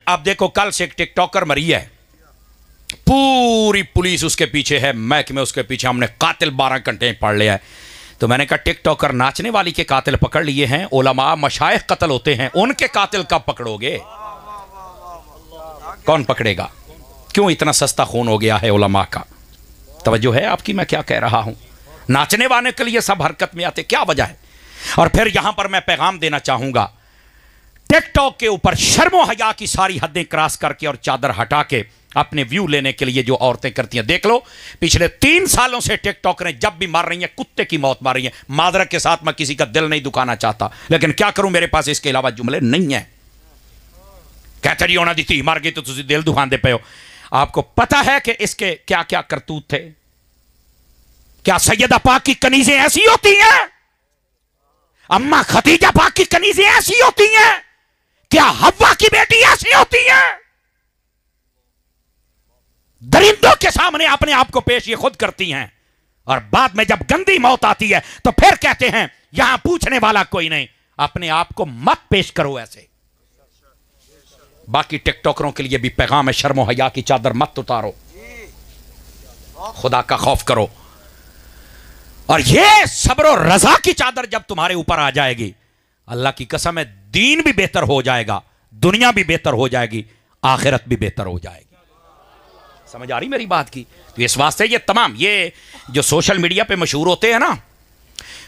अब देखो कल से एक टिकटॉकर मरी है, पूरी पुलिस उसके पीछे है, महकमे उसके पीछे, हमने कातिल 12 घंटे पढ़ लिया है। तो मैंने कहा टिकटॉकर नाचने वाली के कातिल पकड़ लिए हैं, उलमा मशाइख कत्ल होते हैं, उनके कातिल कब पकड़ोगे? कौन पकड़ेगा? क्यों इतना सस्ता खून हो गया है उलमा का? तवज्जो है आपकी मैं क्या कह रहा हूं? नाचने वाले के लिए सब हरकत में आते, क्या वजह है? और फिर यहां पर मैं पैगाम देना चाहूंगा, टिकटॉक के ऊपर शर्मो हया की सारी हदें क्रॉस करके और चादर हटा के अपने व्यू लेने के लिए जो औरतें करती हैं, देख लो पिछले 3 सालों से टिकटॉक ने जब भी मार रही हैं कुत्ते की मौत मार रही हैं। मादरत के साथ मैं किसी का दिल नहीं दुखाना चाहता, लेकिन क्या करूं, मेरे पास इसके अलावा जुमले नहीं है। कहते नहीं होना दी थी मार गई तो तुझे दिल दुखाते पे हो। आपको पता है कि इसके क्या क्या करतूत थे? क्या सैयदा पाक की कनीजें ऐसी होती हैं? अम्मा खदीजा पाक की कनीजें ऐसी होती हैं? क्या हव्वा की बेटी ऐसी होती है? दरिंदों के सामने अपने आप को पेश ये खुद करती हैं, और बाद में जब गंदी मौत आती है तो फिर कहते हैं यहां पूछने वाला कोई नहीं। अपने आप को मत पेश करो ऐसे। बाकी टिकटॉकरों के लिए भी पैगाम है, शर्मो हया की चादर मत उतारो, खुदा का खौफ करो। और ये सब्र और रजा की चादर जब तुम्हारे ऊपर आ जाएगी, अल्लाह की कसम है दीन भी बेहतर हो जाएगा, दुनिया भी बेहतर हो जाएगी, आखिरत भी बेहतर हो जाएगी। समझ आ रही मेरी बात की? तो इस वास्ते ये तमाम ये जो सोशल मीडिया पे मशहूर होते हैं ना,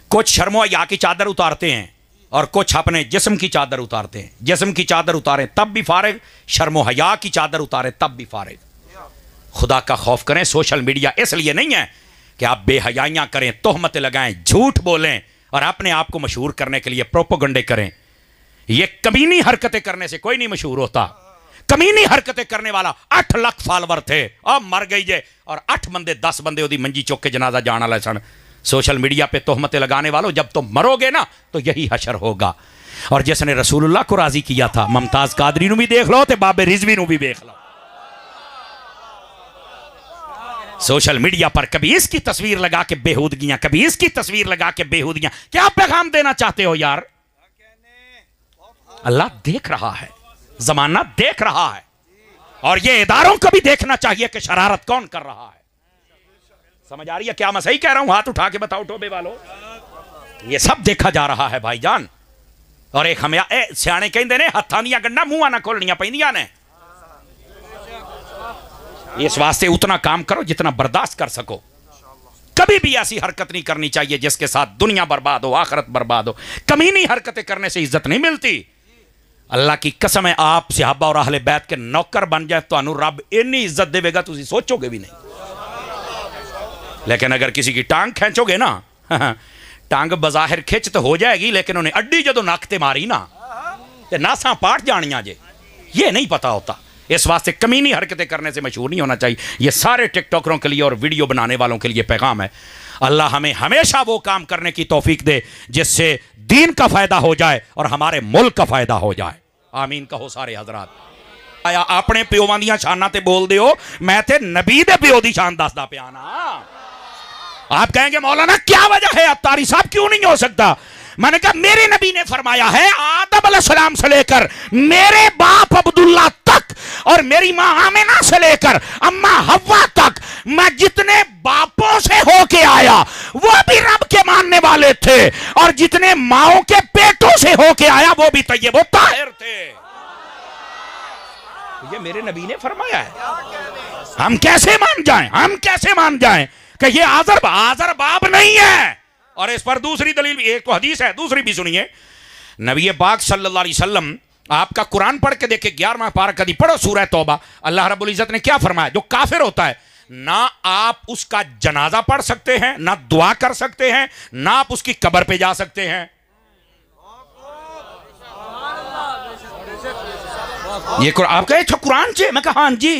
कुछ शर्मो हया की चादर उतारते हैं और कुछ अपने जिस्म की चादर उतारते हैं। जिस्म की चादर उतारें तब भी फारिग, शर्मो हया की चादर उतारें तब भी फारिग। खुदा का खौफ करें। सोशल मीडिया इसलिए नहीं है कि आप बेहयाइयां करें, तोहमतें लगाएं, झूठ बोलें और अपने आप को मशहूर करने के लिए प्रोपोगंडे करें। ये कमीनी हरकतें करने से कोई नहीं मशहूर होता। कमीनी हरकतें करने वाला 8 लाख फॉलोवर थे, अब मर गई जे, और 8 बंदे 10 बंदे ओदी मंजी चौक के जनाजा जाना वाले सन। सोशल मीडिया पे तोहमतें लगाने वालों, जब तुम मरोगे ना तो यही हशर होगा। और जिसने रसूलुल्लाह को राजी किया था, मुमताज कादरी भी देख लो, ते बाबे रिजवी भी देख लो। सोशल मीडिया पर कभी इसकी तस्वीर लगा के बेहूदगियां, कभी इसकी तस्वीर लगा के बेहूदगियां। क्या पैगाम देना चाहते हो यार? अल्लाह देख रहा है, जमाना देख रहा है, और ये इदारों को भी देखना चाहिए कि शरारत कौन कर रहा है। समझ आ रही है क्या मैं सही कह रहा हूं? हाथ उठा के बताओ टोबे वालों, ये सब देखा जा रहा है भाईजान। और एक हमें सियाने कहते ने हत्थां दियां गंढां मूंहां ना खोलनियां पैंदियां ने। इस वास्ते उतना काम करो जितना बर्दाश्त कर सको। कभी भी ऐसी हरकत नहीं करनी चाहिए जिसके साथ दुनिया बर्बाद हो, आखिरत बर्बाद हो। कमीनी हरकतें करने से इज्जत नहीं मिलती। अल्लाह की कसम है, आप सहाबा और अहले बैत के नौकर बन जाए तो रब इन्नी इज्जत देगा तुम सोचोगे भी नहीं। लेकिन अगर किसी की टांग खींचोगे ना, टांग बजाहिर खिंच तो हो जाएगी, लेकिन उन्हें अड्डी जो नक ते मारी ना ते नासा पाट जानिया जे, ये नहीं पता होता। इस वास्ते कमीनी हरकतें करने से मशहूर नहीं होना चाहिए। ये सारे टिकटॉकरों के लिए और वीडियो बनाने वालों के लिए पैगाम है। अल्लाह हमें हमेशा वो काम करने की तौफीक दे जिससे दीन का फायदा हो जाए और हमारे मुल्क का फायदा हो जाए। आमीन कहो सारे हजरात। आया अपने प्योवां दियां शानां ते बोल दियो, मैं ते नबी दे प्यो दी शान दसदा पिया ना। आप कहेंगे मौलाना क्या वजह है, अत्तारी साहब क्यों नहीं हो सकता? मैंने कहा मेरे नबी ने फरमाया है, आदम अलैहिस्सलाम से लेकर मेरे बाप अब्दुल्ला तक और मेरी मां आमिना से लेकर अम्मा हव्वा तक, मैं जितने बापों से होके आया वो भी रब के मानने वाले थे, और जितने माओं के पेटों से होके आया वो भी तय्यब व ताहिर थे। ये मेरे नबी ने फरमाया है। हम कैसे मान जाएं, हम कैसे मान जाएं कि ये आजर बाब नहीं है? और इस पर दूसरी दलील भी, एक तो हदीस है, दूसरी भी सुनिए। नबी पाक सल्लल्लाहु अलैहि वसल्लम आपका कुरान पढ़ के देखे 11वां पारा कभी पढ़ो सूरह तौबा। अल्लाह रब्बुल इज्जत ने क्या फरमाया? जो काफिर होता है ना आप उसका जनाजा पढ़ सकते हैं, ना दुआ कर सकते हैं, ना आप उसकी कब्र पे जा सकते हैं। ये आप कहे कुरान से? मैं कहा हाँ जी,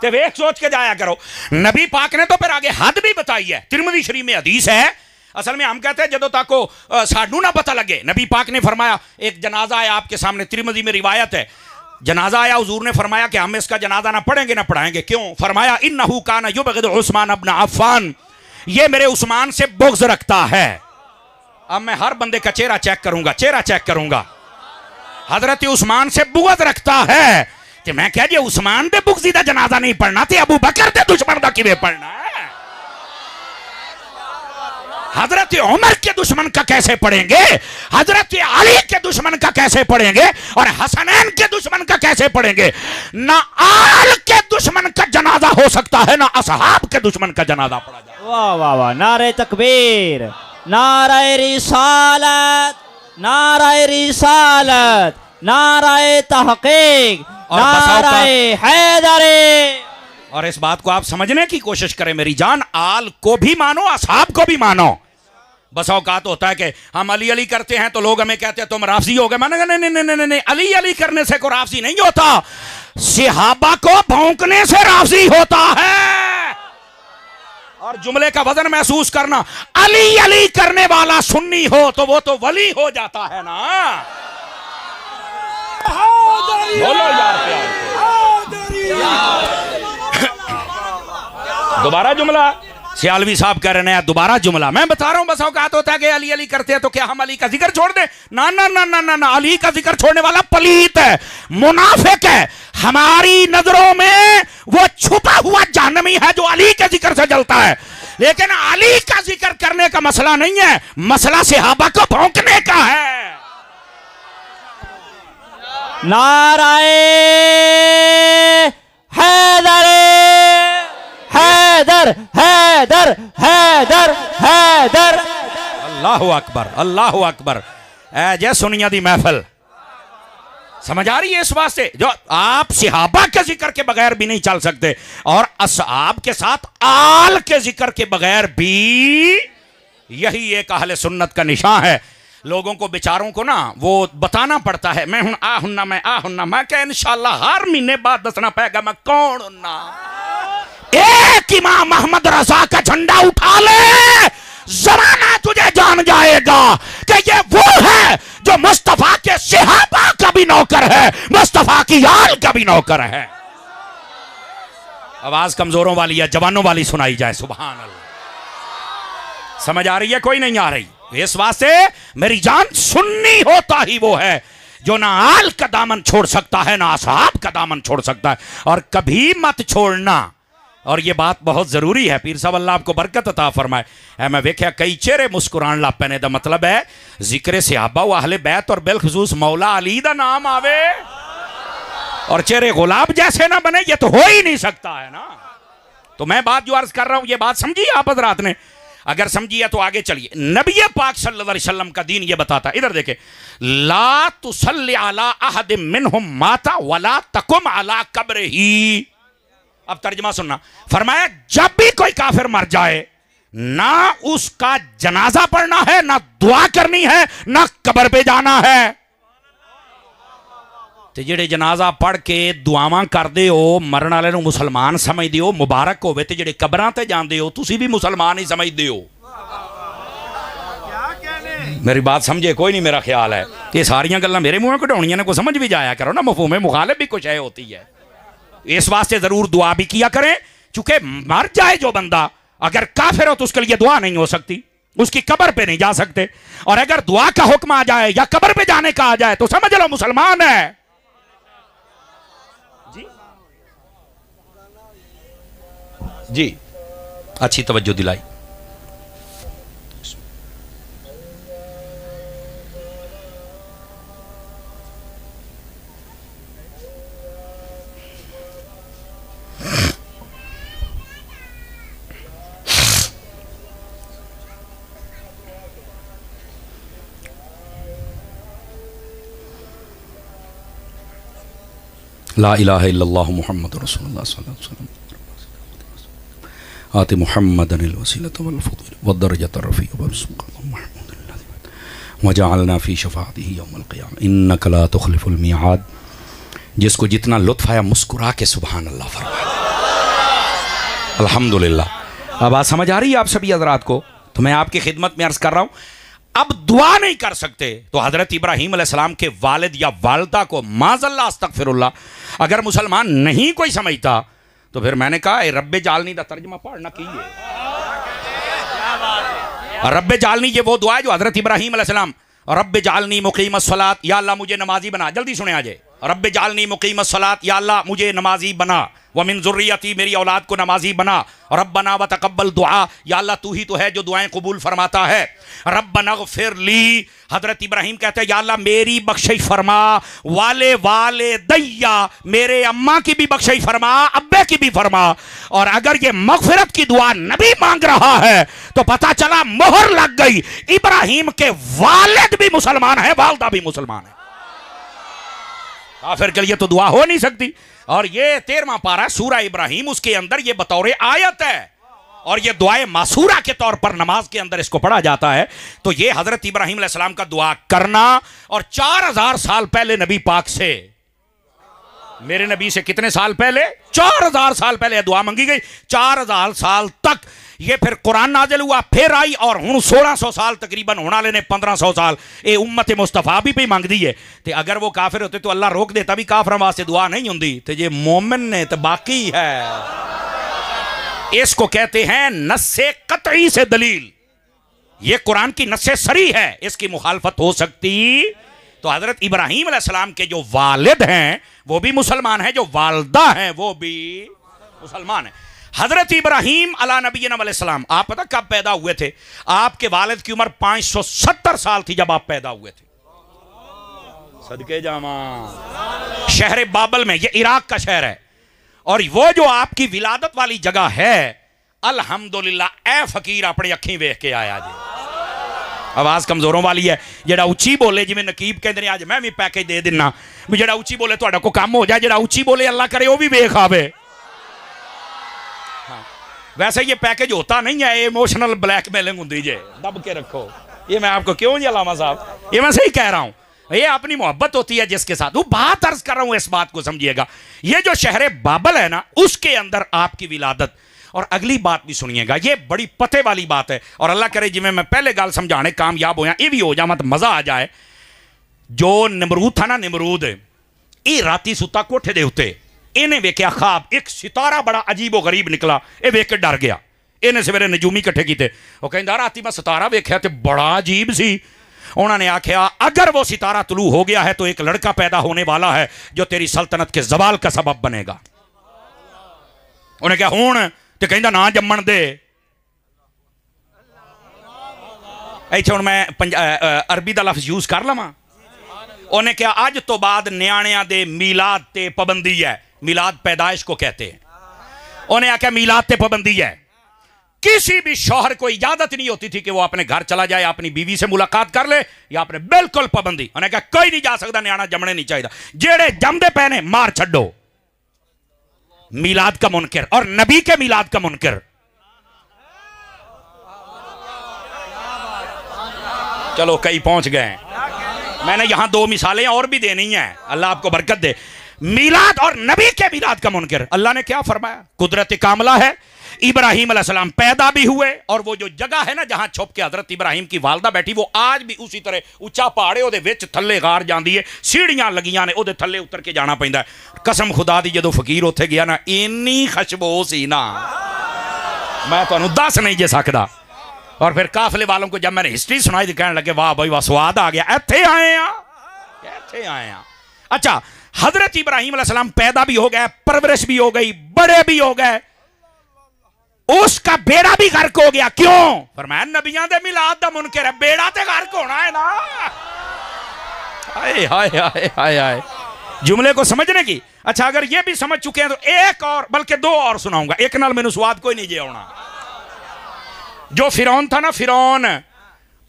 ते वेख सोच के जाया करो। नबी पाक ने तो फिर आगे हद भी बताई है। तिरमिज़ी शरीफ में हदीस है। असल में हम कहते हैं जदों तक को सानू ना पता लगे, नबी पाक ने फरमाया, एक जनाजा आया आपके सामने, तिरमिज़ी में रिवायत है, जनाजा आया, हुजूर ने फरमाया कि हम इसका जनाजा ना पढ़ेंगे ना पढ़ाएंगे। क्यों? फरमाया इन्नहु काना युबग़िदु उस्मान इब्न अफ़्फ़ान, ये मेरे उस्मान से बुग़्ज़ रखता है। अब मैं हर बंदे का चेहरा चेक करूंगा, चेहरा चेक करूंगा। हजरत उस्मान से बुग़्ज़ रखता है। ते मैं कह जी उस्मान दे बुग़्ज़ी दा जनाजा नहीं पढ़ना ते अबू बकर दे दुश्मन दा किवें पढ़ना है? हजरत उमर के दुश्मन का कैसे पढ़ेंगे, हजरत अली के दुश्मन का कैसे पढ़ेंगे, और हसनैन के दुश्मन का कैसे पढ़ेंगे? ना आल के दुश्मन का जनाजा हो सकता है, ना असहाब के दुश्मन का जनाजा पढ़ा जाए। वाह वाह वाह, नारे तकबीर, नारे रिसालत, नारे रिसालत, नारे तहकीक, नारे हैदरी। और इस बात को आप समझने की कोशिश करें मेरी जान, आल को भी मानो, असहाब को भी मानो। बस औकात होता है कि हम अली अली करते हैं तो लोग हमें कहते हैं तुम राफजी हो गए। मैंने कहा नहीं नहीं नहीं नहीं, अली अली करने से कोई राफजी नहीं होता, सहाबा को भौंकने से राफजी होता है। और जुमले का वजन महसूस करना, अली अली करने वाला सुन्नी हो तो वो तो वली हो जाता है ना। बोलो यार प्यार। दोबारा जुमला, सियालवी साहब कह रहे हैं दोबारा जुमला। मैं बता रहा हूं बस औकात होता है कि अली अली करते हैं तो क्या हम अली का जिक्र छोड़ दें? ना ना ना ना ना ना, अली का जिक्र छोड़ने वाला पलीत है, मुनाफिक है। हमारी नजरों में वो छुपा हुआ जहन्नमी है जो अली के जिक्र से जलता है। लेकिन अली का जिक्र करने का मसला नहीं है, मसला सहाबा को भौंकने का है। नाराए हैदर, हैदर हैदर हैदर हैदर। अल्लाहु अकबर, अल्लाहु अकबर। ऐ जय सुनिया दी महफिल, समझ आ रही है? इस वास्ते जो आप सहाबा के जिक्र के बगैर भी नहीं चल सकते, और असहाब के साथ आल के जिक्र के बगैर भी, यही एक अहले सुन्नत का निशान है। लोगों को बेचारों को ना वो बताना पड़ता है, मैं हूं आ हुन्ना, मैं आ हुन्ना। मैं क्या इंशाअल्लाह हर महीने बाद दसना पड़ेगा मैं कौन हुन्ना। एक इमाम अहमद रजा का झंडा उठा ले, जमाना तुझे जान जाएगा कि ये वो है जो मुस्तफा के सहाबा का भी नौकर है, मुस्तफा की आल का भी नौकर है। आवाज कमजोरों वाली है, जवानों वाली सुनाई जाए। सुभान अल्लाह। समझ आ रही है? कोई नहीं आ रही? इस वास्ते मेरी जान, सुन्नी होता ही वो है जो ना आल का दामन छोड़ सकता है, ना असहाब का दामन छोड़ सकता है। और कभी मत छोड़ना। और ये बात बहुत जरूरी है। पीर साहब अल्लाह आपको बरकत अता फरमाए। मैं वेख्या कई चेहरे मुस्कुरान लग पैने, दा मतलब है जिक्र सहाबा व अहले बैत और बिलखुसूस मौला अली दा नाम आवे और चेहरे गुलाब जैसे ना बने, ये तो हो ही नहीं सकता है ना। तो मैं बात जो अर्ज कर रहा हूं, ये बात समझी आप हज़रात ने? अगर समझिए तो आगे चलिए। नबी पाक सल्लल्लाहु अलैहि वसल्लम का दीन ये बताता है, इधर देखे, ला तुसल्ली अला अहद मिनहुम माता वला तकुम अला कब्रिही। अब तर्जुमा सुनना। फरमाया जब भी कोई काफिर मर जाए, ना उसका जनाजा पढ़ना है, ना दुआ करनी है, ना कब्र पे जाना है। ते जेड़े जनाजा पढ़ के दुआवां करदे हो, मरन वाले नूं मुसलमान समझदे हो, मुबारक होवे, ते जेड़े कबरां ते जांदे हो तुसी भी मुसलमान ही समझदे हो। मेरी बात समझे कोई नहीं? मेरा ख्याल है ये सारियां गल्लां मेरे मुंह कढाउणियां ने, को समझ भी जाया करो ना। मफहूम मुखालिफ भी कुछ है होती है। इस वास्ते जरूर दुआ भी किया करें, चूंकि मर जाए जो बंदा, अगर काफिर हो तो उसके लिए दुआ नहीं हो सकती, उसकी कब्र पे नहीं जा सकते। और अगर दुआ का हुक्म आ जाए या कब्र पे जाने का आ जाए तो समझ लो मुसलमान है। जी अच्छी तवज्जो दिलाई। ला इलाहा इल्लल्लाह मुहम्मद रसूलुल्लाह सल्लल्लाहु अलैहि वसल्लम आति मुहम्मदनिल वसीलत वल फज़ील वद्दरजत रफ़ीअ वजअलना फ़ी शफ़ाअतिही यौमल क़ियामह इन्नका ला तुख़लिफ़ुल मिआद। जिसको जितना लुत्फ़ आया मुस्कुरा के सुभान अल्लाह फरमाए। अल्हम्दुलिल्लाह। अब बात समझ आ रही है आप सभी हज़रात को? तो मैं आपकी खिदमत में अर्ज़ कर रहा हूँ, अब दुआ नहीं कर सकते तो हज़रत इब्राहीम अलैहिस्सलाम के वालिद या वालदा को माज़अल्लाह अस्तग़फिरुल्लाह अगर मुसलमान नहीं कोई समझता तो फिर मैंने कहा रब्बे जालनी का तर्जमा पढ़ना कीजिए। रब्बे जालनी ये वो दुआ है जो हज़रत इब्राहीम अलैहिस्सलाम, रब्बे जालनी मुक़ीमस्सलात, या अल्लाह मुझे नमाजी बना। जल्दी सुने आ जाए, रब्बे जालनी मुकीम सलात, या अल्लाह मुझे नमाजी बना, व मिन ज़ुर्रियती, मेरी औलाद को नमाजी बना, रब्बना व तक़ब्बल दुआ, या अल्लाह तू ही तो है जो दुआएं कबूल फरमाता है, रब्बना ग़फ़िर ली, हज़रत इब्राहीम कहते हैं या अल्लाह मेरी बख्शिश फरमा, वाले वाले दैया, मेरे अम्मा की भी बख्शिश फरमा, अब्बे की भी फरमा। और अगर ये मग़फ़िरत की दुआ नबी मांग रहा है तो पता चला मोहर लग गई, इब्राहीम के वालिद भी मुसलमान है, वालदा भी मुसलमान है, काफिर के लिए तो दुआ हो नहीं सकती। और ये 13वां पारा सूरा इब्राहीम, उसके अंदर ये बतौर आयत है, और ये दुआए मासूरा के तौर पर नमाज के अंदर इसको पढ़ा जाता है। तो ये हजरत इब्राहीम अलैहिस्सलाम का दुआ करना, और 4000 साल पहले नबी पाक से, मेरे नबी से कितने साल पहले, 4000 साल पहले दुआ मांगी गई, 4000 साल तक ये फिर कुरान नाजिल हुआ, फिर आई, और हुण 1600 साल तकरीबन होना लेने 1500 साल ये उम्मत मुस्तफा भी पे मंगदी है। तो अगर वो काफिर होते तो अल्लाह रोक देता भी, काफिर वास्ते दुआ नहीं होंदी, तो ये मोमिन ने तो बाकी है। इसको कहते हैं नस्से कतई से दलील, ये कुरान की नस्से सरी है, इसकी मुखालफत हो सकती। तो हजरत इब्राहीम अलैहिस्सलाम के जो वालिद हैं वो भी मुसलमान हैं, जो वालदा हैं वो भी मुसलमान हैं। हजरत इब्राहीम अला नबीना अलैहिस्सलाम, आप पता कब पैदा हुए थे? आपके वालिद की उम्र 570 साल थी जब आप पैदा हुए थे। सदके जामा, शहर बाबल में, ये इराक का शहर है, और वो जो आपकी विलादत वाली जगह है, अल्हम्दुलिल्लाह, ए फकीर अपनी अखी वेख के आया जी। आवाज कमजोरों वाली है, जेड़ा उच्ची बोले, जिवें नकीब कहते हैं आज मैं भी पैकेज दे दिना भी, जेड़ा उच्ची बोले तुहाडा को काम हो जाए, जेड़ा उच्ची बोले अल्लाह करे वो भी वेख आवे। वैसे ये पैकेज होता नहीं है, इमोशनल ब्लैकमेलिंग होती जे, दब के रखो। ये मैं आपको क्यों जी अलामा साहब, ये मैं सही कह रहा हूं, ये अपनी मोहब्बत होती है जिसके साथ। वो बात अर्ज कर रहा हूं, इस बात को समझिएगा। ये जो शहर बाबल है ना, उसके अंदर आपकी विलादत। और अगली बात भी सुनिएगा, ये बड़ी पते वाली बात है, और अल्लाह करे जिवें मैं पहले गल समझाने कामयाब होया, ये भी हो जा मत मजा आ जाए। जो नमरूद था ना, नमरूद ये राती सुता कोठे दे उत्ते, इन्हें वेख्या ख्वाब, एक सितारा बड़ा अजीब व गरीब निकला, ये वेख के डर गया। इन्हें सवेरे नजूमी इकट्ठे किए, वो कहता राती मैं सितारा वेख्या तो बड़ा अजीब सी। उन्होंने आख्या अगर वो सितारा तुलू हो गया है तो एक लड़का पैदा होने वाला है जो तेरी सल्तनत के जवाल का सबब बनेगा। उन्हें क्या हूं तो कहता ना जम्मन दे। इत्थे हुण मैं अरबी का लफ्ज यूज कर लवां। उन्हें क्या अज तो बाद न्याणियां दे मीलाद ते पाबंदी है, मीलाद पैदाइश को कहते हैं। उन्हें आख्या मीलाद ते पाबंदी है, किसी भी शौहर को इजाजत नहीं होती थी कि वो अपने घर चला जाए, अपनी बीवी से मुलाकात कर ले, या अपने बिल्कुल पाबंदी। उन्हें कहा कोई नहीं जा सकता, न्याणा जमने नहीं चाहिए, जेड़े जमदे पैने मार छड्डो। मीलाद का मुनकिर और नबी के मीलाद का मुनकिर। चलो कई पहुंच गए, मैंने यहां 2 मिसालें और भी देनी है, अल्लाह आपको बरकत दे। मीलाद और नबी के मीलाद का मुनकिर, अल्लाह ने क्या फरमाया? कुदरत कामला है, इब्राहीम अलैहिस्सलाम पैदा भी हुए, और वो जो जगह है ना जहां छुप के हजरत इब्राहीम की वालदा बैठी, वो आज भी उसी तरह उच्चा पहाड़ है, ओदे विच थल्ले गार जांदी है, सीढ़ियां लगियां ने, ओदे थल्ले उतर के जाना पैंदा है। कसम खुदा दी जदों फकीर उत्थे गया ना, इन्नी खुशबू सी ना, मैं तुहानूं दस नहीं जे सकदा। और फिर काफिले वालों को जब मैंने हिस्ट्री सुनाई तो कहने लगे वाह भाई वाह, स्वाद आ गया, इत्थे आए हैं। अच्छा, हजरत इब्राहीम अलैहिस्सलाम पैदा भी हो गए, परवरिश भी हो गई, बड़े भी हो गए, उसका बेड़ा भी गर्क हो गया। क्यों? फरमाया नबियां दे मिलाद दा मुनकिर है, बेड़ा ते गर्क होना है ना। हाय हाय हाय हाय हाय, जुमले को समझने की। अच्छा, अगर ये भी समझ चुके हैं तो एक और, बल्कि 2 और सुनाऊंगा, एक नाल मैनू स्वाद कोई नहीं जे आना। जो फिरौन था ना, फिरौन,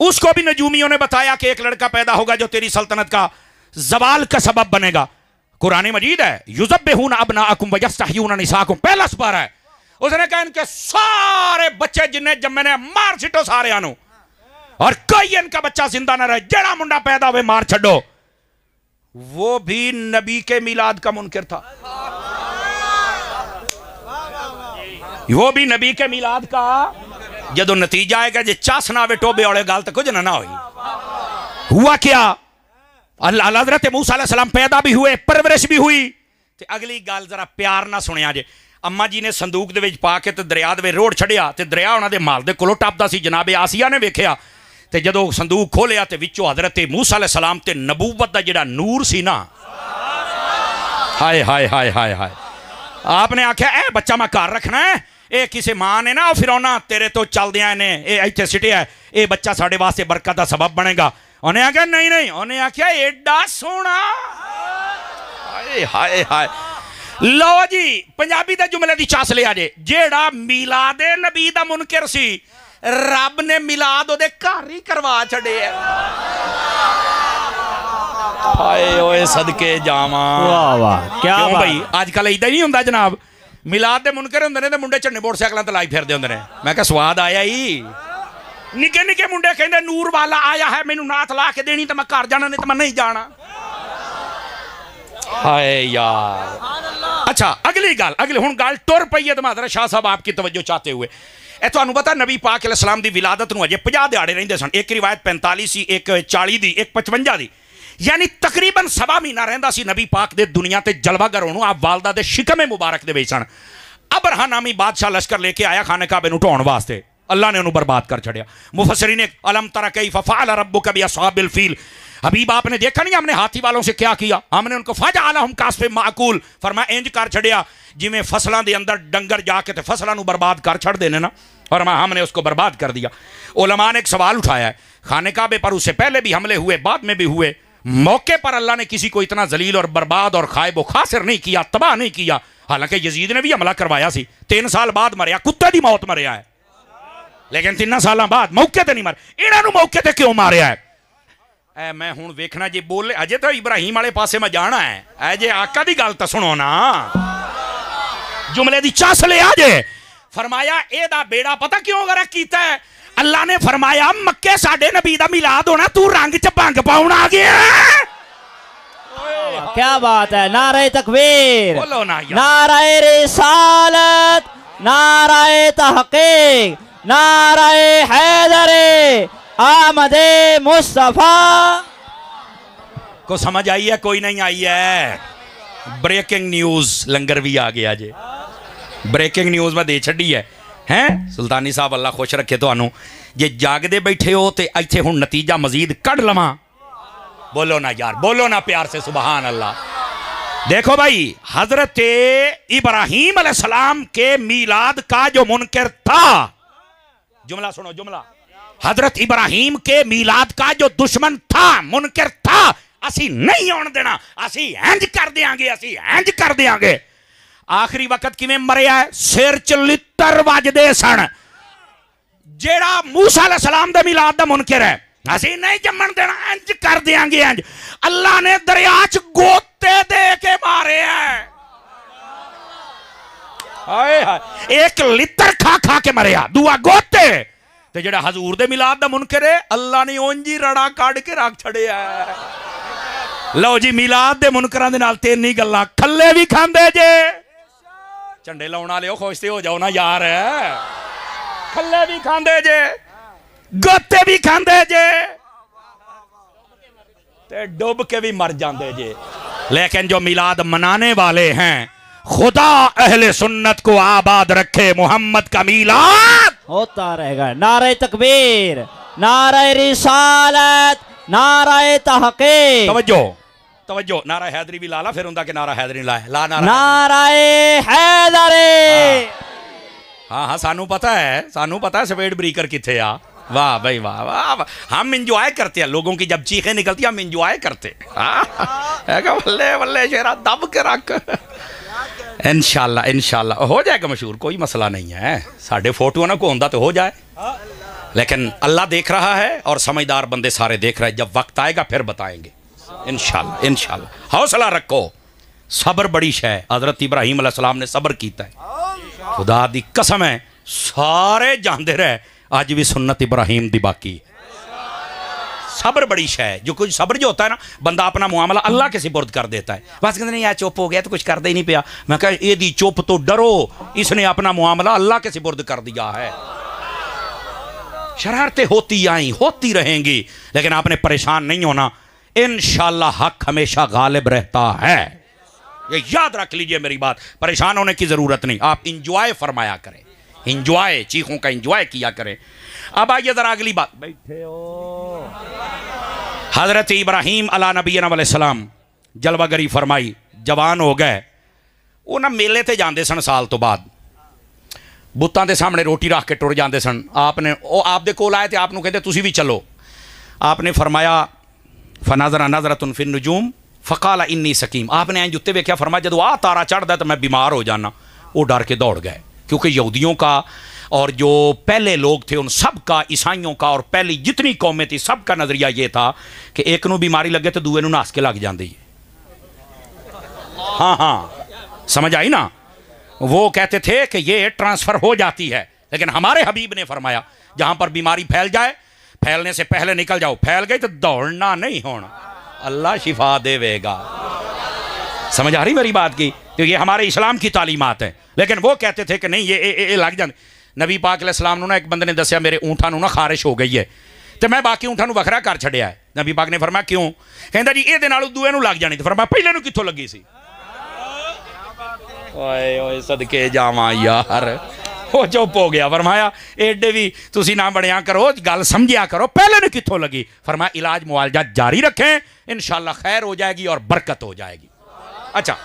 उसको भी नजूमियों ने बताया कि एक लड़का पैदा होगा जो तेरी सल्तनत का जवाल का सबब बनेगा। कुरान मजीद है, युज़ब्बिहूना अब्नाअकुम व यस्तहयूना निसाअकुम, पहला सुपारा है। उसने कहा इनके सारे बच्चे जिन्हें जम्मे ने मार छिटो सारे आनो, और कोई इनका बच्चा जिंदा ना रहे, जेड़ा मुंडा पैदा हुए मार छड़ो। वो भी नबी के मिलाद का मुनकिर था, वो भी नबी के मिलाद का। जदों नतीजा आएगा जे चस ना आवे टोबे वाले गल तो कुछ ना हुई। हुआ क्या? अल्लाह हज़रत मूसा अलैहिस्सलाम पैदा भी हुए, परवरिश भी हुई। ते अगली गल जरा प्यार ना सुनिया जे। अम्मा जी ने संदूक दे विच पा के ते दरिया दे रोड छड़िया, ते दरिया उन्हां दे महल दे कोलों टपदा सी। जनाबे आसिया ने वेखिया ते जदों संदूक खोलिया ते विचों हज़रत मूसा अलैहिस्सलाम ते नबूवत दा जिहड़ा नूर सी ना, हाय हाय हाय हाय हाय। आपने आख्या ए बच्चा मैं घर रखना है, ये किसी मां ने ना फिरौना तेरे तो चलदियां ने इत्थे सिटिया है, ये बच्चा साडे वास्ते बरकत का सबब बनेगा। उन्हें आख्या नहीं नहीं, उन्हें आख्या एडा सोना। हाय हाय हाय। लो जी पंजाबी दे जुमले दी चास लिया जे, जेड़ा मिलादे नबी दा मुनकर सी रब ने मिलाद ओदे घर ही करवा छड़े है। हाय ओए सदके जावा। वाह वाह क्या क्यों बात। भाई आजकल इदा ही नहीं हुंदा जनाब, मिलाद दे मुनकर हुंदे ने ते मुंडे झंडे मोटरसाइकिलों ते लाई फिरदे हुंदे ने। मैं कहा स्वाद आया ही। निके निके मुंडे कहंदे नूर वाला आया है, मैनू नाथ ला के देनी ते मैं घर जाना, नहीं तो मैं नहीं जाना। हाय यार। अच्छा अगली गल, अगली हुण गल टुर पई है। मादरा शाह साहब आपकी तवज्जो चाहते हुए, ए तुहानू पता नबी पाक अलैहिस्सलाम दी विलादत नूं अजे 50 दिहाड़े रहिंदे सन। एक रिवायत 45 सी, एक 40 दी, एक 55 दी, यानी तकरीबन सवा महीना रहिंदा सी नबी पाक दे दुनिया ते जलवागर होणों। आप वालदा दे शिकमे मुबारक दे विच सन। अबरहा नामी बादशाह लश्कर लेके आया खाने काबे नूं ढाउण वास्ते, अल्लाह ने उन्होंने बर्बाद कर छड़िया। मुफस्सिरीन ने अलम तरा कैफ फ़अल रब्बुका बिअस्हाबिल फील, हबीब आपने देखा नहीं हमने हाथी वालों से क्या किया? हमने उनको फजअलहुम कास्फिन माकूल, फरमाया इंज कर छड़िया जिवें फसलों के अंदर डंगर जाके ते फसलों को बर्बाद कर छड़ देने ना, और हमने उसको बर्बाद कर दिया। उलमा ने एक सवाल उठाया है, खाने काबे पर उससे पहले भी हमले हुए, बाद में भी हुए, मौके पर अल्लाह ने किसी को इतना जलील और बर्बाद और खायब व खासिर नहीं किया, तबाह नहीं किया। हालांकि यजीद ने भी हमला करवाया सी, 3 साल बाद मरिया, कुत्ते की मौत मरिया है, लेकिन 3 साल बाद मौके ते नहीं मर। इन्हों मौके ते क्यों मारिया है? ऐ मैं हुण वेखना जे बोले, अजे तो इब्राहिम वाले पासे में जाना है। ऐ जे आका दी गल तो सुनो ना, जुमले दी चस ले आ जे। फरमाया एदा बेड़ा पता क्यों गरक कीता है? अल्लाह ने फरमाया मक्के साडे नबी दा मिलाद होना, तू रंग च भंग पाउण आ गया। क्या बात है। नारे तकबीर, बोलो ना यार। नारे रिसालत, नारे तहकीक, नारे हैदरे आमदे मुस्तफा। को समझ आई है? कोई नहीं आई है? ब्रेकिंग न्यूज लंगर भी आ गया जे, ब्रेकिंग न्यूज में दे छड़ी है। हैं सुल्तानी साहब अल्लाह खुश रखे तुहानू, जे जागदे बैठे हो तो इत्थे हुण नतीजा मजीद कढ़ लवां। बोलो ना यार, बोलो ना प्यार से सुबहान अल्लाह। देखो भाई, हजरत इब्राहीम अलैहिस्सलाम के मीलाद का जो मुनकर था, जुमला सुनो जुमला, हजरत इब्राहीम के मीलाद का जो दुश्मन था, मुनकर था, असी नहीं होने देना, असी इंज कर देंगे, असी इंज कर देंगे। आखिरी वक्त किवें मरिया है? सिर च लित्तर वजदे सन। जेड़ा मूसा अलैहिस्सलाम दे मिलाद दा मुनकर है, असी नहीं जम्मन देना, इंज कर देंगे इंज। अल्लाह ने दरिया च गोते दे के मारे हैं। हाय हाय, एक लित्तर खा खा के मरिया, दूआ गोते। ते जेड़ा हजूर दे मिलाद दा मुनकर है, अल्लाह ने ओंजी रड़ा काट के रख छड़िया है। लो जी, मिलाद दे मुनकरां दे नाल 3 गल्लां, खल्ले भी खांदे जे, झंडे लाउण वाले खुश ते हो जाओ ना यार, खल्ले भी खांदे जे, गोते भी खांदे जे, ते डुब के भी मर जांदे जे। लेकिन जो मिलाद मनाने वाले हैं, खुदा अहले सुन्नत को आबाद रखे, मोहम्मद का मिलाद होता रहेगा। नारे तकबीर, नारे रिसालत, नारे तहकीक। तवज्जो तवज्जो, नारा हैदरी भी लाला, फिर उनका के नारा हैदरी लाए ला, नारे हैदरी। हाँ हाँ सानू पता है स्पीड ब्रेकर किथे आ। वाह भाई वाह वाह, हम इंजॉय करते हैं, लोगों की जब चीखें निकलती हैं हम इंजॉय करते हैं। बल्ले बल्ले शेरा दब के रख। इंशाल्लाह इंशाल्लाह हो जाएगा मशहूर, कोई मसला नहीं है। साढ़े फोटो ना को होंदा तो हो जाए, लेकिन अल्लाह देख रहा है और समझदार बंदे सारे देख रहे हैं। जब वक्त आएगा फिर बताएंगे इंशाल्लाह इंशाल्लाह। हौसला रखो, सब्र बड़ी शय। हजरत इब्राहीम अलैहिस्सलाम ने सब्र कीता है, खुदा दी कसम है, सारे जानते रहे, आज भी सुन्नत इब्राहीम दी बाकी। सब्र बड़ी शय, जो कुछ सब्र जो होता है ना, बंदा अपना मामला अल्लाह के सुपुर्द कर देता है। बस कहते नहीं यार चुप हो गया तो कुछ करते ही नहीं पिया। मैं कहा ये चुप तो डरो, इसने अपना मामला अल्लाह के सुपुर्द कर दिया है। शरारतें होती आई, होती रहेंगी, लेकिन आपने परेशान नहीं होना। इंशाअल्लाह हक हमेशा गालिब रहता है, ये याद रख लीजिए मेरी बात। परेशान होने की जरूरत नहीं, आप इंजॉय फरमाया करें, इंजॉय, चीखों का इंजॉय किया करें। अब आइए जरा अगली बात। बैठे हो। हजरत इब्राहीम अला नबीना अलैहिस्सलाम जलवागरी फरमाई, जवान हो गए, वो ना मेले ते जाते सन साल तो बाद, बुत्तां दे सामने रोटी रख के टुर जाते सन। आपने वो आप दे कोल आए तो आपनू कहते तुसी भी चलो। आपने फरमाया फनाजरा नजरतुन फिन नुजूम फ़काला इन्नी सकीम। आपने इंज उत्ते वेख्या, फरमाया जदों आ तारा चढ़दा तो मैं बीमार हो जाना। वो डर के दौड़ गए, क्योंकि यहूदियों का और जो पहले लोग थे उन सब का, ईसाइयों का और पहली जितनी कौमें थी सब का नज़रिया ये था कि एक नू बीमारी लगे तो दूए नू नास के लग जाती है। हाँ हाँ, समझ आई ना। वो कहते थे कि ये ट्रांसफ़र हो जाती है, लेकिन हमारे हबीब ने फरमाया जहाँ पर बीमारी फैल जाए, फैलने से पहले निकल जाओ, फैल गई तो दौड़ना नहीं होना, अल्लाह शिफा देवेगा। समझ आ रही मेरी बात की? तो ये हमारे इस्लाम की तालीमात है। लेकिन वो कहते थे कि नहीं ये लग जाते। नबी पाक अलैहिस्सलाम नू ना एक बंदे ने दसिया मेरे ऊँठां नू ना खारिश हो गई है तो मैं बाकी ऊँठां नू वखरा कर छड़िया है। नबी पाक ने फरमाया क्यों? कहंदा जी इहदे नाल दूए नू लग जानी। तो फरमाया पहले नू कित्थों लगी सी? ओए ओए सदके जावां यार, वो चुप हो गया। फरमाया एडे भी तुसी ना बनिया करो, गल समझिया करो, पहले ने कित्थों लगी? फरमाया इलाज मुआलजा जारी रखें, इंशाल्लाह खैर हो जाएगी और बरकत हो जाएगी। अच्छा,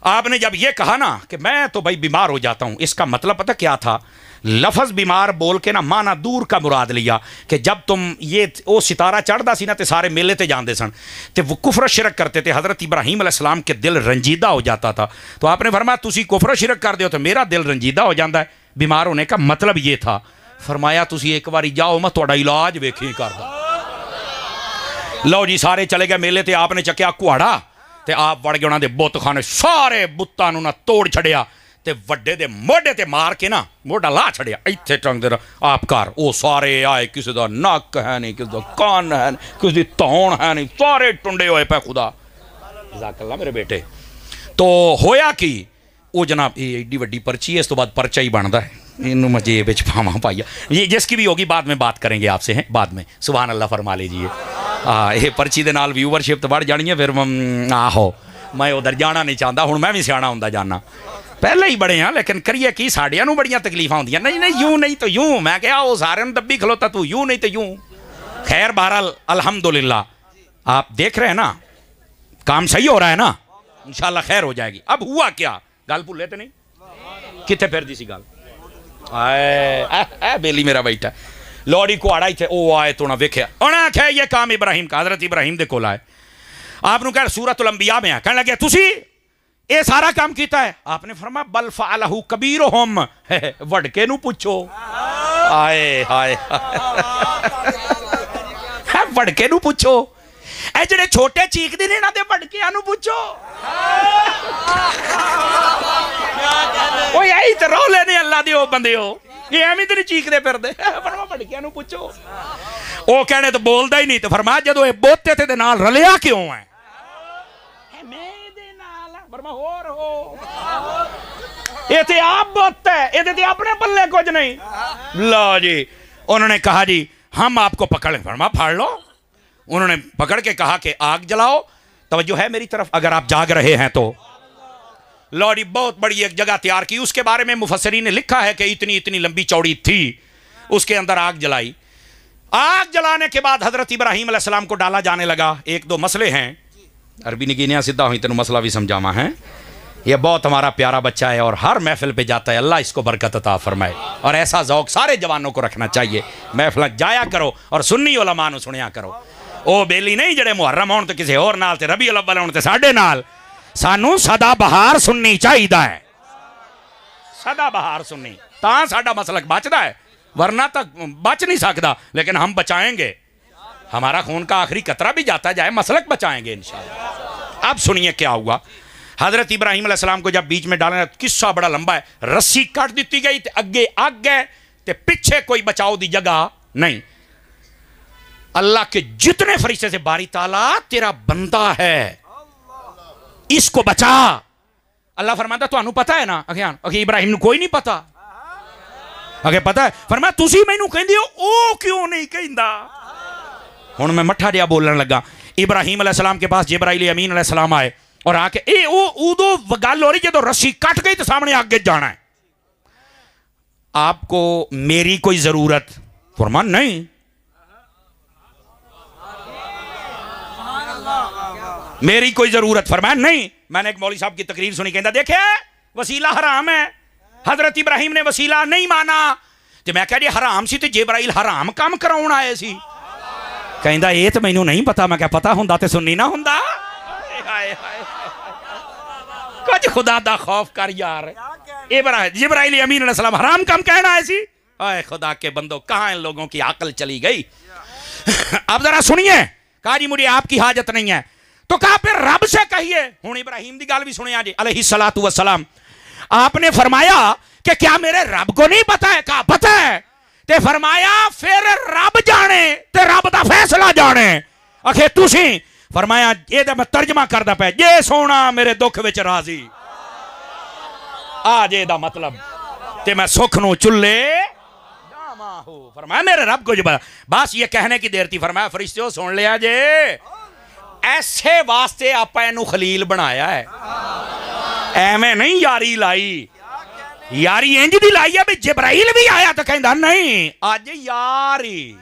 आपने जब ये कहा ना कि मैं तो भाई बीमार हो जाता हूं, इसका मतलब पता क्या था? लफज बीमार बोल के ना माना दूर का मुराद लिया कि जब तुम ये वो सितारा चढ़ता सी ना तो सारे मेले ते जाते सन तो वो कुफर शिरक करते थे। हज़रत इब्राहीम अलैहिस्सलाम के दिल रंजीदा हो जाता था। तो आपने फरमाया तुसी कुफर शिरक कर दो तो मेरा दिल रंजीदा हो जाता है। बीमार होने का मतलब ये था। फरमाया तुसी एक बारी जाओ, मैं थोड़ा इलाज वेखी करदा। लो जी, सारे चले गए मेले ते। आपने चक्या कुहाड़ा ते आप वड़ गए उन्होंने बुत खाने, सारे बुत्तां नूं ना तोड़ छड़िया ते वड्डे दे मोढे ते मार के ना मोढा ला छड़िया, इत्थे टंग दे आप घर। वो सारे आए, किसी का नक है नहीं, किसी का कान है नहीं, किसी की धौन है नहीं, सारे टुंडे होए पे। खुदा जज़ाकल्लाह मेरे बेटे। तो होया कि वो जनाब ये एड्डी वड्डी पर्ची है, इस तो बाद पर्चा ही बनता है, इनू मैं जेब विच पावां पाइया। ये जिसकी भी होगी बाद में बात करेंगे आपसे, हैं बाद में, सुभान अल्लाह फरमा लीजिए। ये पर्ची दे नाल व्यूवरशिप तो बढ़ जानी है। फिर आहो मैं उधर जाना नहीं चाहता, हुण मैं भी सियाणा हुंदा जाना, पहले ही बड़े हाँ, लेकिन करिए कि साड़ियां नूं बड़ियां तकलीफां होंदियां। नहीं नहीं यूं नहीं तो यूं, मैं क्या वो सारे नूं दब्बी खलोता, तू यूं नहीं तो यूं। खैर बहरहाल अल्हम्दुलिल्लाह आप देख रहे हैं ना काम सही हो रहा है ना, इंशाल्लाह खैर हो जाएगी। अब हुआ क्या, गल भुले तो नहीं? कितने फिर दी सी गल? बेली मेरा बैठा लौड़ी कुआड़ा ही थे, ओ आए तो ना वेख्या, उन्हें आख्या ये काम इब्राहिम का, हज़रत इब्राहिम दे कोल आए। आपनू कह सूरतुल अंबिया में कहने लगे तुसी ये सारा काम किया है? आपने फरमाया बल फ़अलहु कबीरुहुम, वड़के नू पूछो। आए हाय वड़के नू पूछो, ए जेड़े छोटे चीखदे ने इन्हां दे वड़कियां नू पूछो। ओ यही ते रौले ने अल्लाह दे ओ बंदे हो, ये एवें ते नहीं चीखदे फिरदे, फरमाया वड़कियां नू पूछो। ओ कहने तो बोलदा ही नहीं। तो फरमाया जदों ए बोते ते दे नाल रलिया क्यों है? होर हो ये ते आप बुत है, ये ते अपने पल्ले कुछ नहीं। लो जी, उन्होंने कहा जी हम आपको पकड़ लें। फरमा फाड़ लो। उन्होंने पकड़ के कहा कि आग जलाओ, तवज्जो है मेरी तरफ अगर आप जाग रहे हैं तो। लो जी, बहुत बड़ी एक जगह तैयार की, उसके बारे में मुफस्सिरीन ने लिखा है कि इतनी इतनी लंबी चौड़ी थी, उसके अंदर आग जलाई। आग जलाने के बाद हजरत इब्राहीम अलैहिस्सलाम को डाला जाने लगा। एक दो मसले हैं, अरबी निगिनिया सीधा हुई तेन मसला भी समझावा है। ये बहुत हमारा प्यारा बच्चा है और हर महफिल पे जाता है, अल्लाह इसको बरकत अता फरमाए। और ऐसा ज़ौक सारे जवानों को रखना चाहिए, महफिल जाया करो और सुन्नी उलमा नूं सुनिया करो। ओ बेली नहीं जड़े मुहर्रम होण ते किसी होर नाल ते रबी अव्वल होण ते साडे नाल, सानू सदा बहार सुननी चाहिदा है, सदा बहार सुननी, तां साडा मसलक बचदा है, वरना तक बच नहीं सकता। लेकिन हम बचाएंगे, हमारा खून का आखिरी कतरा भी जाता जाए, मसलक बचाएंगे इंशाअल्लाह। अब सुनिए क्या हुआ। हजरत इब्राहीम अलैहिस्सलाम को जब बीच में डालना, किस्सा बड़ा लंबा है, रस्सी काट दी गई तो अगे आग गए तो पीछे कोई बचाव की जगह नहीं। अल्लाह के जितने फरिश्ते से बारी ताला तेरा बंदा है, इसको बचा। अल्लाह फरमाता तुहानू पता है ना? अखियान अखी इब्राहीम नू कोई नहीं पता। अगे पता है? फरमाया तुसी मैनू कहंदे हो, ओ क्यों नहीं कहंदा? हुण मैं मठा जिहा बोलण लगा। इब्राहीम अलैहिस्सलाम के पास जिब्राइल अमीन अलैहिस्सलाम आए और आके ए ओ उदो गल हो रही जदों रस्सी कट गई तो सामने आगे जाना है, आपको मेरी कोई जरूरत? फरमान नहीं। मेरी कोई जरूरत? फरमाया नहीं। मैंने एक मौलवी साहब की तकरीर सुनी, कहता देखे वसीला हराम है, हजरत इब्राहिम ने वसीला नहीं माना। तो मैं कह जी हराम सी तो जिब्राइल हराम काम कराउण आए सी। कहता ये तो मैनू नहीं पता। मैं क्या पता हुंदा ते सुन्नी ना हुंदा। कुछ खुदा दा खौफ कर यार। जिब्राइल अमीन अलैहिस्सलाम हराम काम कहना आए सी। आए खुदा के बंदो, कहां इन लोगों की अकल चली गई। अब जरा सुनिए। कहा जी मुझे आपकी हाजत नहीं है। तो कहा फिर रब से कहिए। हुण इब्राहिम की गल भी सुने जी अलैहिस्सलातु वस्सलाम। आपने फरमाया कि क्या मेरे रब को नहीं पता है? कहा पता है। ते फरमाया फिर रब जाने ते रब दा फैसला जाने। आखे तुसी फरमाया ये तो मैं तर्जमा करदा पे, जे सोना मेरे दुख विच राजी आ जे दा मतलब ते मैं सुख नू चुल्ले जावा हो। फरमाया मेरे रब को जो बस ये कहने की देर थी। फरमाया फरिश्ते सुन लिया जे, ऐसे वास्ते आपा इनू खलील बनाया है, एवें नहीं यारी लाई। यारी इंज दी लाई है भी जिब्राइल भी आया तो कहता नहीं अज यारी।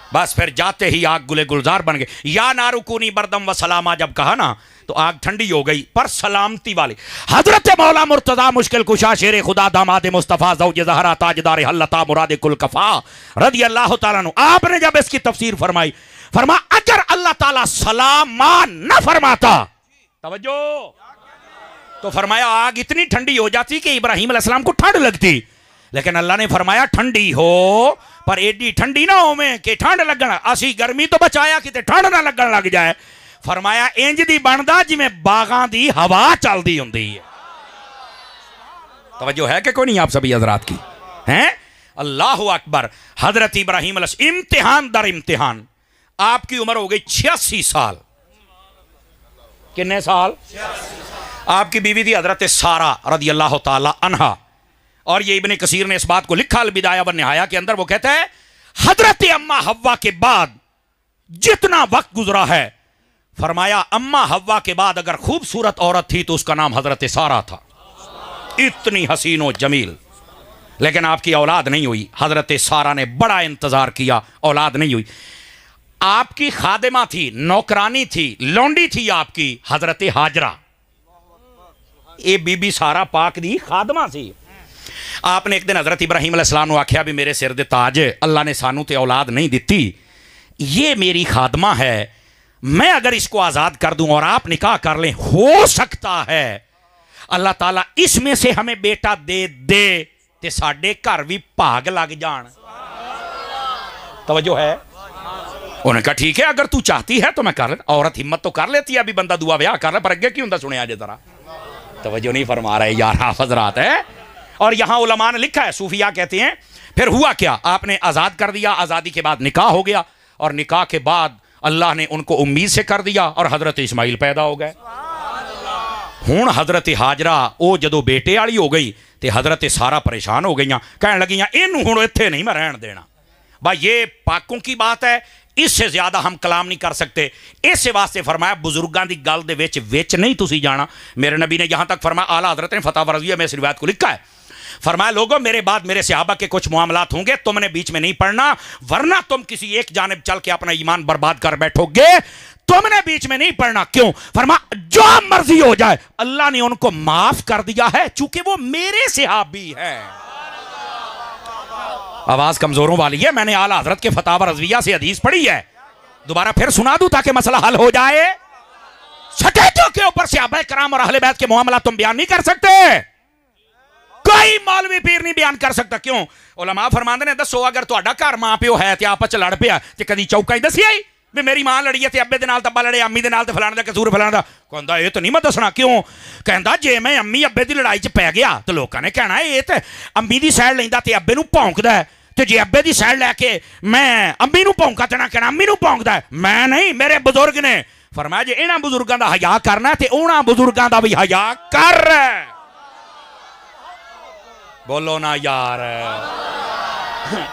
बस फिर जाते ही आग गुले गुलजार बन गए। या नारुकूनी बरदम व सलामा जब कहा ना तो आग ठंडी हो गई, पर सलामती वाली। हजरत मौला मुर्तजा मुश्किल कुशा शेर खुदा दामाद मुस्तफा ज़ौज ज़हरा ताजदार हल्लता मुराद कुल कफा रज़ी अल्लाह तआला अन्हु। आपने जब इसकी तफसीर फरमाई, फरमा अगर अल्लाह ताला सलामा न फरमाता, तवज्जो, तो फरमाया आग इतनी ठंडी हो जाती कि इब्राहिम अलैहिस्सलाम को ठंड लगती। लेकिन अल्लाह ने फरमाया ठंडी हो पर एडी ठंडी ना हो में कि ठंड लगना। असी गर्मी तो बचाया कि ठंड ना लगन लग जाए। फरमाया इंज दी बनदा जिवें बागां दी हवा चलदी हुंदी है। तवज्जो है कि कोई नहीं आप सभी हजरात की हैं? अल्लाहु अकबर। हजरत इब्राहिम अलैहि इम्तिहान दर इम्तिहान। आपकी उम्र हो गई 86 साल। कितने साल? आपकी बीवी थी हजरत सारा रज़ी अल्लाह ताला अन्हा। और ये इब्ने कसीर ने इस बात को लिखा अल बिदाया व निहाया के अंदर। वो कहता है हजरत अम्मा हव्वा के बाद जितना वक्त गुजरा है, फरमाया अम्मा हव्वा के बाद अगर खूबसूरत औरत थी तो उसका नाम हजरत सारा था। इतनी हसीन व जमील। लेकिन आपकी औलाद नहीं हुई। हजरत सारा ने बड़ा इंतजार किया, औलाद नहीं हुई। आपकी खादिमा थी, नौकरानी थी, लौंडी थी आपकी हजरत हाजरा। ये बीबी सारा पाक दी खादमा सी। आपने एक दिन हजरत इब्राहिम अलैहिस्सलाम ने आख्या भी मेरे सिर दे ताज, अल्लाह ने सानू ते औलाद नहीं दिती, ये मेरी खादमा है, मैं अगर इसको आज़ाद कर दूं और आप निकाह कर लें, हो सकता है अल्लाह ताला इसमें से हमें बेटा दे दे ते साडे घर भी भाग लग जान। तवज्जो है? उन्होंने कहा ठीक है अगर तू चाहती है तो मैं कर। औरत हिम्मत तो कर लेती है, अभी बंदा दुआ ब्याह कर ले, पर अगे क्यों होंदा सुने अजे तरह। तवज्जो नहीं फरमा रहे यार हाफ़िज़ रात है। और यहां उलमा ने लिखा है, सूफिया कहते हैं फिर हुआ क्या, आपने आज़ाद कर दिया, आज़ादी के बाद निकाह हो गया और निकाह के बाद अल्लाह ने उनको उम्मीद से कर दिया और हजरत इस्माइल पैदा हो गए। हुण हजरत हाजरा वो जदों बेटे वाली हो गई तो हजरत सारा परेशान हो गई, कहने लगी इनू हुण इत्थे नहीं मैं रहन देना। भाई ये पाकों की बात है, इससे ज्यादा हम कलाम नहीं कर सकते। इस वास्ते फरमाया बुजुर्गों की गल दे विच नहीं तुसी जाना। मेरे नबी ने यहाँ तक फरमाया, आला हजरत ने फतह रज़िया में इस रिवायत को लिखा है, फरमाया लोगों मेरे बाद मेरे सहाबा के कुछ मामलात होंगे, तुमने बीच में नहीं पढ़ना, वरना तुम किसी एक जानिब चल के अपना ईमान बर्बाद कर बैठोगे। तुमने बीच में नहीं पढ़ना। क्यों? फरमाया जो मर्जी हो जाए अल्लाह ने उनको माफ कर दिया है, चूंकि वो मेरे सहाबी है। आवाज कमजोरों वाली है, मैंने आला हजरत के फतावा रज़विया से हदीस पढ़ी है, दोबारा फिर सुना दूं ताकि मसला हल हो जाए। सटेजों के ऊपर सहाबा कराम और अहले बैत के मामला तुम बयान नहीं कर सकते, कोई मौलवी पीर नहीं बयान कर सकता। क्यों? उलमा फरमांदे ने दसो अगर तुहाडा घर मां प्यो है ते आपस च लड़ पिया ते कदी चौका ही दसिया ही भी मेरी मां लड़ी है ते अब्बे दे नाल तब्बा लड़े, अम्मी दे नाल ते फलाने दा कसूर फलाने दा। कहंदा ये तो नहीं मैं दसना। क्यों? कहंदा जे मैं अम्मी अब्बे दी लड़ाई च पै गया तो लोकां ने कहना ये ते अम्मी दी साइड लैंदा ते अब्बे नूं भौंकदा है, ते जे अब्बे दी साइड लैके मैं अम्मी नूं भौंका ते ना कहना अम्मी नूं भौंकदा है। मैं नहीं, मेरे बुजुर्ग ने फरमाया जे इन्हां बुजुर्गां दा हया करना ते उन्हां बुजुर्गां दा भी हया कर। बोलो ना यार।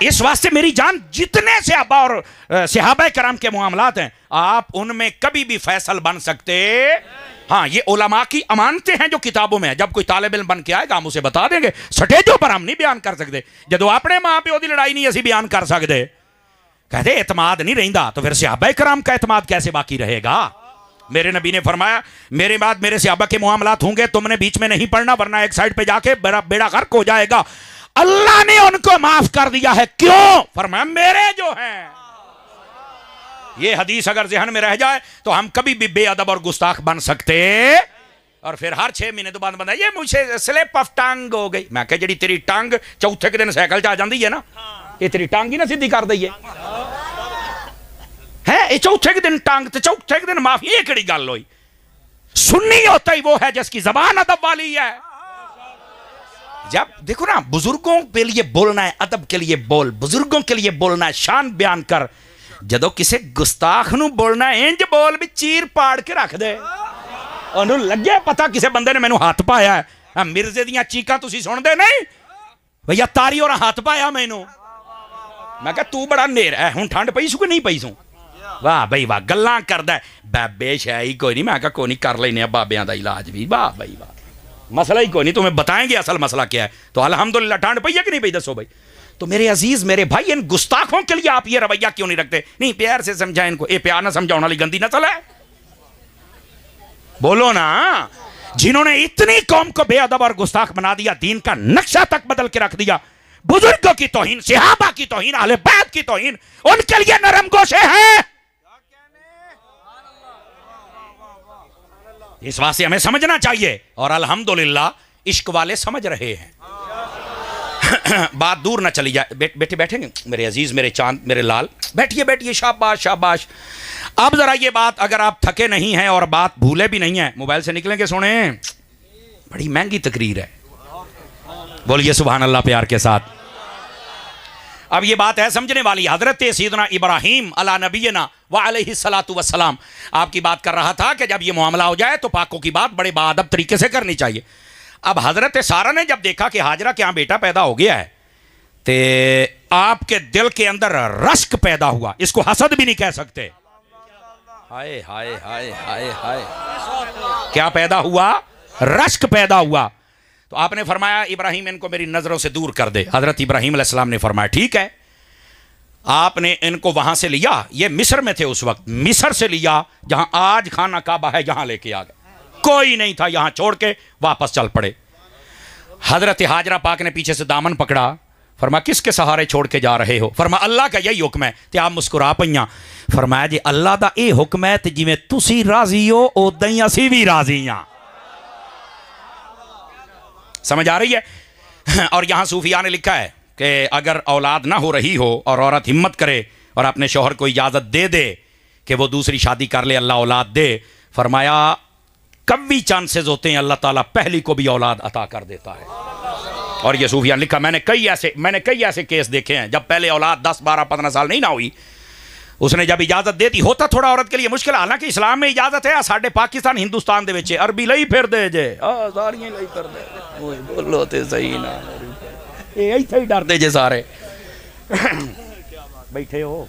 इस वास्ते मेरी जान जितने सहाबा और सहाबा कराम के मामलात हैं आप उनमें कभी भी फैसल बन सकते। हाँ ये उलमा की अमानतें हैं जो किताबों में है, जब कोई तालिब इल्म बन के आएगा हम उसे बता देंगे। स्टेजों पर हम नहीं बयान कर सकते, जदों अपने मां प्यो की लड़ाई नहीं असी बयान कर सकते। कहते एतमाद नहीं रहिंदा तो फिर सहाबा कराम का एतमाद कैसे बाकी रहेगा। मेरे नबी ने फरमाया मेरे बाद मेरे सहाबा के मामलात होंगे, तुमने बीच में नहीं पढ़ना वरना एक साइड पे जाके बेड़ा गर्क हो जाएगा। अल्लाह ने उनको माफ कर दिया है। क्यों? फरमाया मेरे जो हैं। ये हदीस अगर ज़हन में रह जाए तो हम कभी भी बेअदब और गुस्ताख बन सकते। और फिर हर 6 महीने तो बाद बंदा ये मुझे स्लिप ऑफ टंग हो गई। मैं कह जी तेरी टंग चौथे के दिन साइकिल च आ जाती है ना, ये तेरी टंग ही ना सीधी कर दी है ये चौथे के दिन टंग तो चौथे के दिन माफी, ये कड़ी गल हुई। सुन्नी होता ही वो है जिसकी जबान अदब वाली है। जब देखो ना बुजुर्गों के लिए बोलना है, अदब के लिए बोल, बुजुर्गों के लिए बोलना है, शान बयान कर। जदों किसी गुस्ताख नूं बोलना है इंज बोल भी चीर पाड़ के रख दे। ਉਹਨੂੰ ਲੱਗਿਆ पता किसी बंदे ने मैनू हाथ पाया है। मिर्जे दियां चीकां तुसीं सुनदे नहीं भैया, तारी और हाथ पाया मैनू। मैं कहा तू बड़ा नेर है, हुण ठंड पई सू कि नहीं पई सू? वाह बई वाह, गल्लां करदा बाबे शाही कोई नहीं। मैं कहा कोई नहीं, कर लेने बाबियां दा इलाज भी। वाह बई वाह, मसला ही कोई नहीं, तुम्हें बताएंगे असल मसला क्या है। तो अल्हम्दुलिल्लाह ठंड पई है कि नहीं पई? दसो भाई। तो मेरे अजीज मेरे भाई, इन गुस्ताखों के लिए आप ये रवैया क्यों नहीं रखते? नहीं प्यार से समझा इनको, ये प्यार ना समझाने वाली गंदी नस्ल है। बोलो ना, जिन्होंने इतनी कौम को बेअदब और गुस्ताख बना दिया, दीन का नक्शा तक बदल के रख दिया, बुजुर्गों की तौहीन, सहाबा की तौहीन, अहले बैत की तौहीन, उनके लिए नरम गोशे हैं। इस वास्ते हमें समझना चाहिए और अल्हम्दुलिल्लाह इश्क वाले समझ रहे हैं। बात दूर ना चली जाए। बेटे बैठेंगे मेरे अजीज, मेरे चांद, मेरे लाल, बैठिए बैठिए, शाबाश शाबाश। अब जरा ये बात, अगर आप थके नहीं हैं और बात भूले भी नहीं है, मोबाइल से निकलेंगे सुने, बड़ी महंगी तकरीर है। बोलिए सुभान अल्लाह प्यार के साथ। अब ये बात है समझने वाली। हजरत सैयदना इब्राहीम अला नबीना व अलैहिस्सलातु वस्सलाम आपकी बात कर रहा था कि जब ये मामला हो जाए तो पाकों की बात बड़े बाअदब तरीके से करनी चाहिए। अब हजरत सारा ने जब देखा कि हाजरा के यहाँ बेटा पैदा हो गया है, तो आपके दिल के अंदर रश्क पैदा हुआ। इसको हसद भी नहीं कह सकते। हाय हाय हाय हाय हाय, क्या पैदा हुआ? रश्क पैदा हुआ। तो आपने फरमाया इब्राहिम इनको मेरी नजरों से दूर कर दे। हजरत इब्राहिम अलैहिस्सलाम ने फरमाया ठीक है। आपने इनको वहां से लिया, ये मिस्र में थे उस वक्त, मिस्र से लिया जहां आज खाना काबा है, यहां लेके आ गए। कोई नहीं था, यहां छोड़ के वापस चल पड़े। हजरत हाजरा पाक ने पीछे से दामन पकड़ा, फरमा किसके सहारे छोड़ के जा रहे हो? फरमा अल्लाह का यही हुक्म है। ते आप मुस्कुरा पईयां। फरमाया जी अल्लाह का यह हुक्म है, तो जिवें तुसी राजी हो उदां ही असीं भी राजी हां। समझ आ रही है? और यहां सूफिया ने लिखा है कि अगर औलाद ना हो रही हो और औरत हिम्मत करे और अपने शौहर को इजाजत दे दे कि वो दूसरी शादी कर ले, अल्लाह औलाद दे। फरमाया कभी चांसेस होते हैं अल्लाह ताला पहली को भी औलाद अता कर देता है। और ये सूफिया ने लिखा, मैंने कई ऐसे केस देखे हैं जब पहले औलाद 10 12 15 साल नहीं ना हुई, उसने जब इजाजत देती, होता थोड़ा औरत के लिए मुश्किल, हालांकि इस्लाम में इजाजत है। साढ़े पाकिस्तान हिंदुस्तान दे विच अरबी लई फिर दे जे, सारियां लई फिर दे, ओए बोलो ते सही ना, ये इत्थे ही डरदे जे सारे बैठे हो।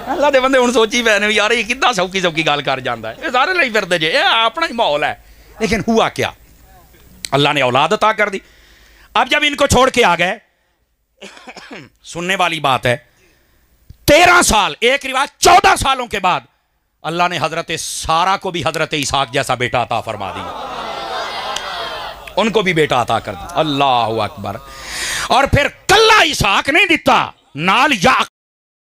अल्लाह दे बंदे हुण सोची पै ने यार ये कितना सौखी सौखी गल कर जांदा है, ये सारे लई फिरदे जे, ये अपना ही माहौल है। लेकिन हुआ क्या, अल्लाह ने औलाद अता कर दी। अब जब इनको छोड़ के आ गए, सुनने वाली बात है, 13 साल, एक रिवाज 14 सालों के बाद अल्लाह ने हजरत सारा को भी हजरत इसहाक जैसा बेटा अता फरमा दिया। उनको भी बेटा अता कर दिया। अल्लाह अकबर। और फिर कल्ला इसहाक नहीं दिता, नाल या